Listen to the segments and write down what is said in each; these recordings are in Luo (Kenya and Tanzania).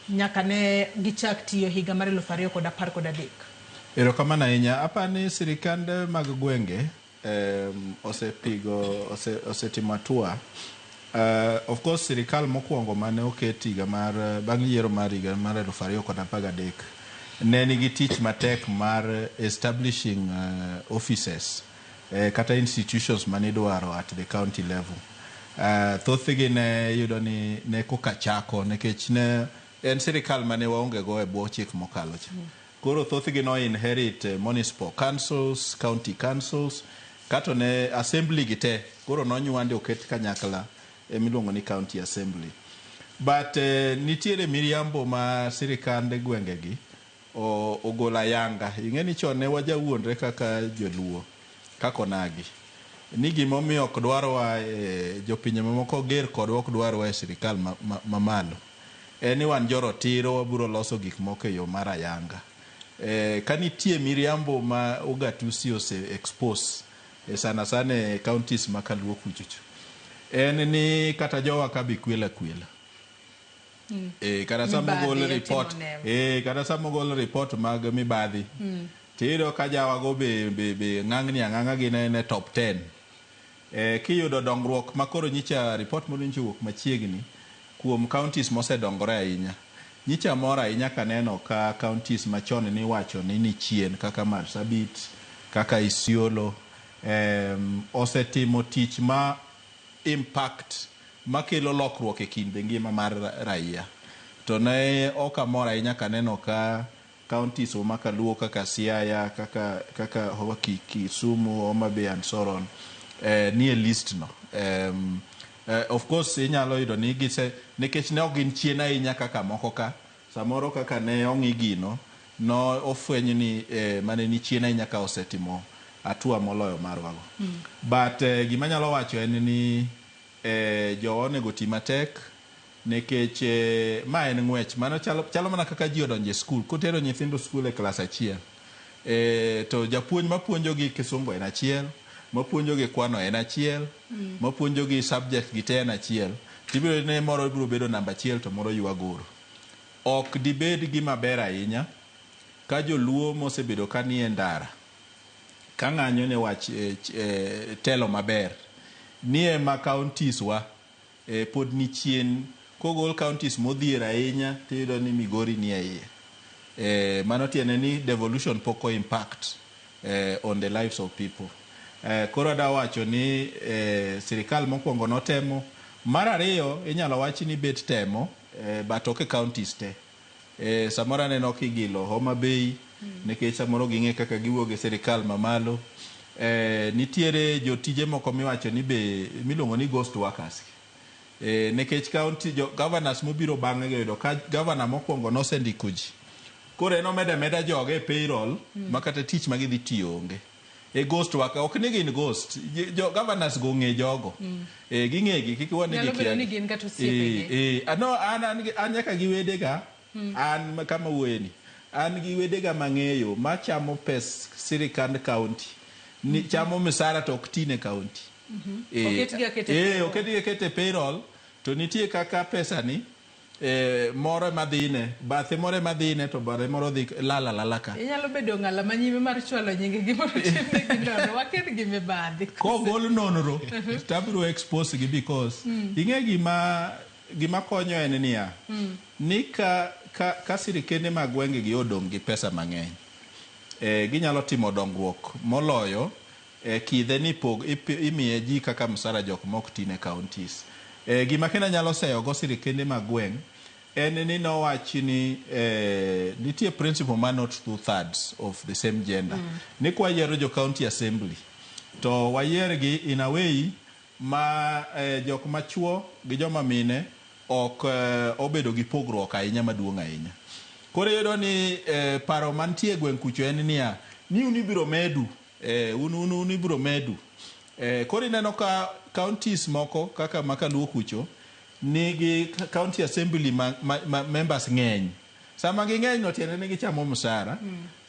nyaka ne gichak tiyo higa mar 2013. Erokamano ahinya. Apani sirikande mag gwenge osetimo atua. Of course sirikal mokwongo mane oketi higa mar bang' yiero mar higa mar 2013 ne nigi tich matek mar establishing offices kata institutions mane idwaro at the county level. Thothgi ne yudo ni ne koka chako nikech ne en sirikal mane waonge go e bwo chik mokalo cha. Koro thothgi no inherit municipal councils, county councils, kato ne assembly gite. Koro no nywande oket kanyakla miluongo ni county assembly. But nitiere miriambo ma sirikande gwengegi ogola yanga. Ing'eni chon ne wajawuondre kaka joluo kakonagi. Ni gimomiyo ok dwarwa jopinje mamoko ger kodwa ok dwarwa e sirikal mamalo. Ni wan jorotiro wabiro loso gik moko e yo mar ayanga. Kanitie miriambo ma ugatusi ose expose sana sana counties makaluo kuchuchu. Ni kata jowa kabi kwela. Kata samogol report. Kata samogol report mag mibadhi. Tiro ka jawa go be ng'ang'ni gi ne top 10. Kiyudo dongruok makoro nyicha report modinchi wuok machiegni kuom counties mosedongore ahinya. Nyicha mora ahinya kaneno ka counties machon ni wacho ni chien kaka Marsabit, kaka Isiolo, osetimo tich ma impact makelo lokruok e kinde ngima mar raia. To ne okamora ahinya kaneno ka counties makaluo kaka Siaya, kaka Kisumu, Homa Bay and so on. Ni e list no. Of course inyalo yudo ni gise nikech ne ogin chien ahinya kaka moko ka samoro kaka ne ong'i gino no ofwenyo ni mane ni chien ahinya ka osetimo atua moloyo marwago. But gima nyalo wacho en ni jo onego ti matek nikech ma en ng'wech mano chalo mana kaka ji odonje skul kotero nyithindo skul e klas achiel. To japuonj mapuonjogi kisungu en achiel, mapuonjogi kwano en achiel, mapuonjogi subject gite en achiel. Tibiro ne moro biro bedo namba achiel to moro ywa goro. Ok dibed gima ber ahinya ka joluo mosebedo ka ni e ndara ka ng'anyo ne wach telo maber ni e ma counties wa pod ni chien kogol counties modhier ahinya tiyudo ni Migori ni e iye. Mano tiene ni devolution poko impact on the lives of people. Koro da wacho ni sirikal mokwongo notemo. Mar ariyo inyalo wachi ni bet temo but ok counties te. Samora neno kigilo Homa Bay nikech samoro ging'e kaka giwuoge sirikal mamalo. Nitiere jotije moko miwacho ni be miluongo ni ghost workers. Nikech county governors mobiro bang'e yudo ka governor mokwongo nosendiko ji. Koro eno meda joge payroll makata tich magidhi tiyo onge. Ghost worker ok ni gin ghost jo governors go ng'e jogo ging'egi kik wane gi kia ni gin kata osiepe no an nyaka gi wedega an kama wueni an gi wedega mang'eyo machamo pes sirikand county ni chamo misara to ok tine county oketgi akete payroll to nitie kaka pesa ni moro madhine bathe moro madhine to bare moro dhi lala ka inyalo bedo ng'ala manyime mar chwalo nyinge gimoro chende gi nono waket gi mibadhi ko gol nonro tabiro expose gi because ing'e gima konyo en niya ni ka sirikende mag gwenge gi odong' gi pesa mang'eny ginyalo timo dongruok moloyo kidhe ni imiye ji kaka msara jok mok tine counties. Gima kenda nyalo seyo go sirikende mag gweng' en ni nowachi ni nitie principle man not 2/3 of the same gender. Ni kwa yiero jo county assembly to wayiergi in a way ma jok machuo gi joma mine ok obedo gi pogruok ahinya maduong' ahinya. Koro yudo ni paro mantie gweng' kucho en niya ni unibiro medu unibiro medu. Koro ineno ka counties moko kaka makaluo kucho nigi county assembly members ng'eny. Sama ging'eny no tiende ni gichamo msara.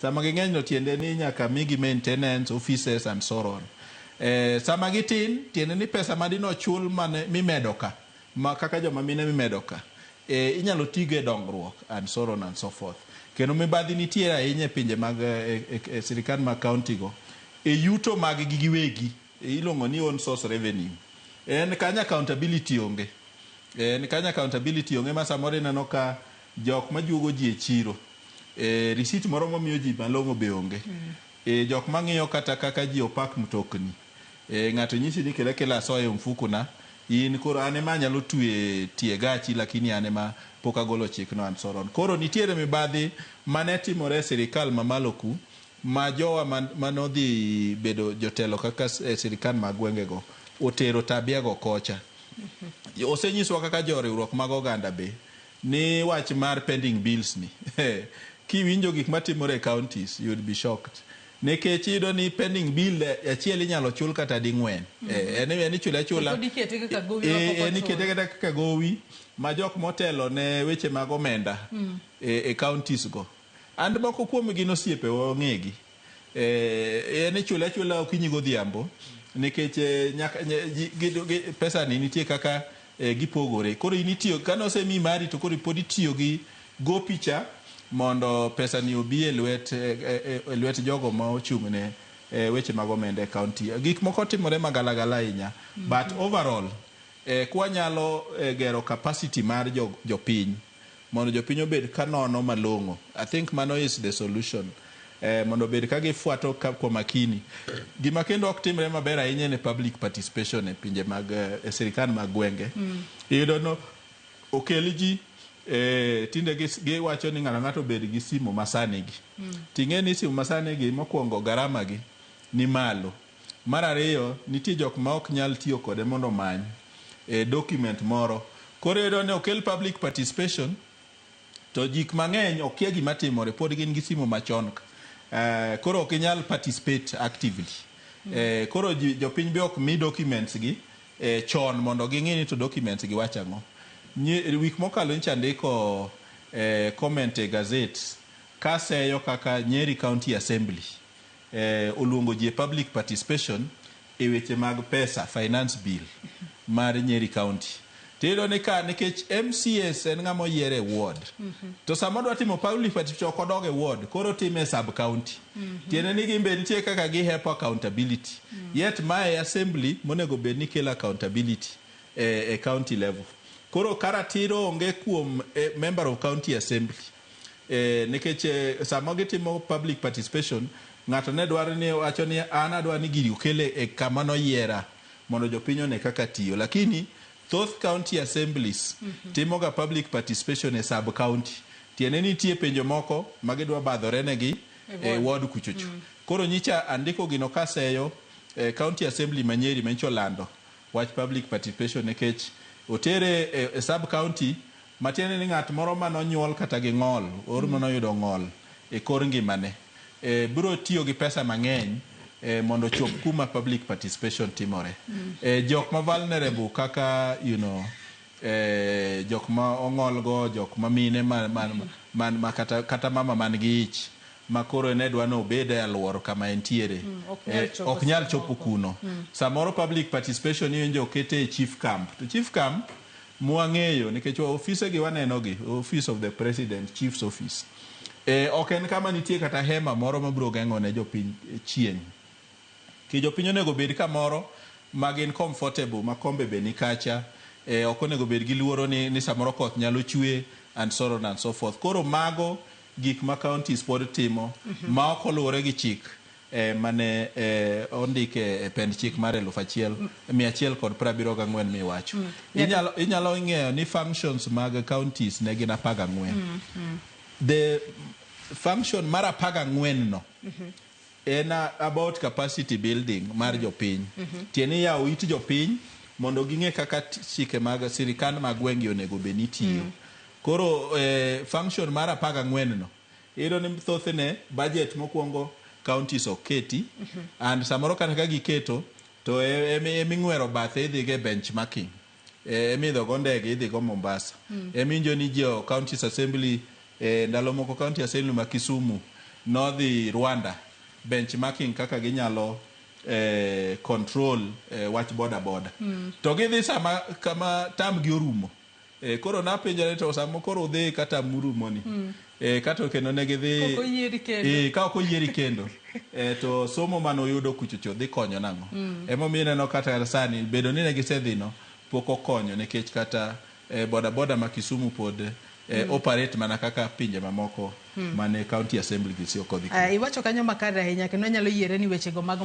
Sama ging'eny no tiende ni nyaka migi maintenance offices and so on. Sama gitin tiende ni pesa madino chul mane mimedo ka ma kaka joma mine mimedo ka inyalo tige dongruok and so on and so forth. Kendo mibadhi nitiere ahinya pinje mag sirikal mag county go yuto mag giwegi iluongo ni own source revenue. En kanya accountability onge. Ma samoro ineno ka jok majuogo ji e chiro receipt moro momiyo ji malong'o be onge. Jok mang'iyo kata kaka ji opak mtokni. Ng'ato nyisi ni kila soe mfuko na in koro ane ma nyalo tue tie gachi lakini ane ma pok agolo chik no and so on. Koro nitiere mibadhi mane timore sirikal mamalo ku ma jowa manodhi bedo jotelo kaka sirikal mag gwenge go otero tabia go kocha. Osenyiswa kaka joriwruok mag oganda be ni wach mar pending bills ni kiwinjo gik matimore e counties you'd be shocked. Nikech iyudo ni pending bill achiel inyalo chul kata ding'wen. En chula nikete kaka gowi ma jok motelo ne weche mag omenda e counties go. And moko kuom gin osiepe ong'egi. En chula okinyi godhiambo nikech pesa ni nitie kaka gipogore. Koro initiyo kano semi mari to koro pod itiyo gi go picha mondo pesa ni obi e lwet jogo ma ochung' ne weche mag omenda e county. Gik moko timore magalagala ahinya. But overall, kwa nyalo gero capacity mar jopiny mondo jopiny obed kanono malong'o. I think mano is the solution. Mondo bed ka gifuato kwa makini. Gima kendo ok timre maber ahinya ne public participation e pinje mag sirikal mag gwenge. Iyudo no okel ji tinde giwacho ni ng'ato bed gi simu masani gi. Ting'e ni simu masani gi mokwongo garama gi ni malo. Mar ariyo nitie jok ma ok nyal tiyo kode mondo many document moro. Koro iyudo ne okel public participation to jik mang'eny okia gima timore pod gin gi simu machon. Koro ok inyal participate actively. Koro jopiny be ok mi documents gi chon mondo ging'e ni to documents gi wacho ang'o. Wik mokalo ncha ndiko comment e gazette kaseyo kaka Nyeri County Assembly oluongo ji public participation e weche mag pesa finance bill mar Nyeri County. Tiro ni ka nikech MCS en ng'amo yiere ward. To sama dwa timo public participation kodoge ward koro time sub county. Tiene ni gimbe nitie kaka gi help accountability. Yet my assembly monego bed ni kelo accountability e county level. Koro karatiro onge kuom member of county assembly. Nikech sama gitimo public participation ng'ato ne dwaro ni wacho ni an adwa ni giri okele e kama no yiera mondo jopiny one kaka tiyo. Lakini thoth county assemblies timoga public participation e sub county. Tiene nitie penjo moko magidwa badhore negi e ward kuchocho. Koro nyicha andiko gino kaseyo county assembly Manyeri mencho lando wach public participation nikech otere e sub county matiene ni ng'at moro manonyuol kata gi ng'ol or manoyudo ng'ol e kor ngimane biro tiyo gi pesa mang'eny mondo chop kuma public participation timore. Jok ma vulnerable kaka jok ma ong'ol go, jok ma mine ma kata mama man gi ich makoro ne dwa no obede alworo kama entiere ok nyal chopo kuno. Samoro public participation yonjo okete e chief camp. To chief camp muang'eyo nikech ofise gi waneno gi office of the president, chief's office. Ok en kama nitie kata hema moro mabiro geng'o ne jopiny chieng'. Ki jopiny onego bed kamoro magin comfortable makombe be ni kacha. Ok onego bed gi luoro ni samoro koth nyalo chwe and so on and so forth. Koro mago gik ma counties pod timo ma ok oluwore gi chik mane ondike e pend chik mar 1174 miwacho. Inyalo ng'eyo ni functions mag counties ne gin 14. The function mar 14 no en about capacity building mar jopiny. Tiene yawo it jopiny mondo ging'e kaka chike mag sirikal mag gwenge onego bed ni tiyo. Koro function mar 14 no iyudo ni thothne budget mokwongo counties oketi and samoro kata giketo to eming'wero bathe idhige benchmarking. Emidho go ndege idhigo Mombasa. Eminjo ni jo counties assembly ndalo moko county assembly ma Kisumu nodhi Rwanda benchmarking kaka ginyalo control watch border. To gidhi sama kama tam gi orumo koro napenjore to samo koro udhi kata murumoni kata kendo ne gidhi ka ok oyieri kendo to somo manoyudo kuchocho dhi konyo nang'o emomiyo ineno kata sani bedo ni ne gisedhino pok okonyo nikech kata bodaboda ma Kisumu pod operate mana kaka pinje mamoko mane county assembly gisi okodhi. Iwacho kanyo makare ahinya kendo nyalo yiere ni wechego mag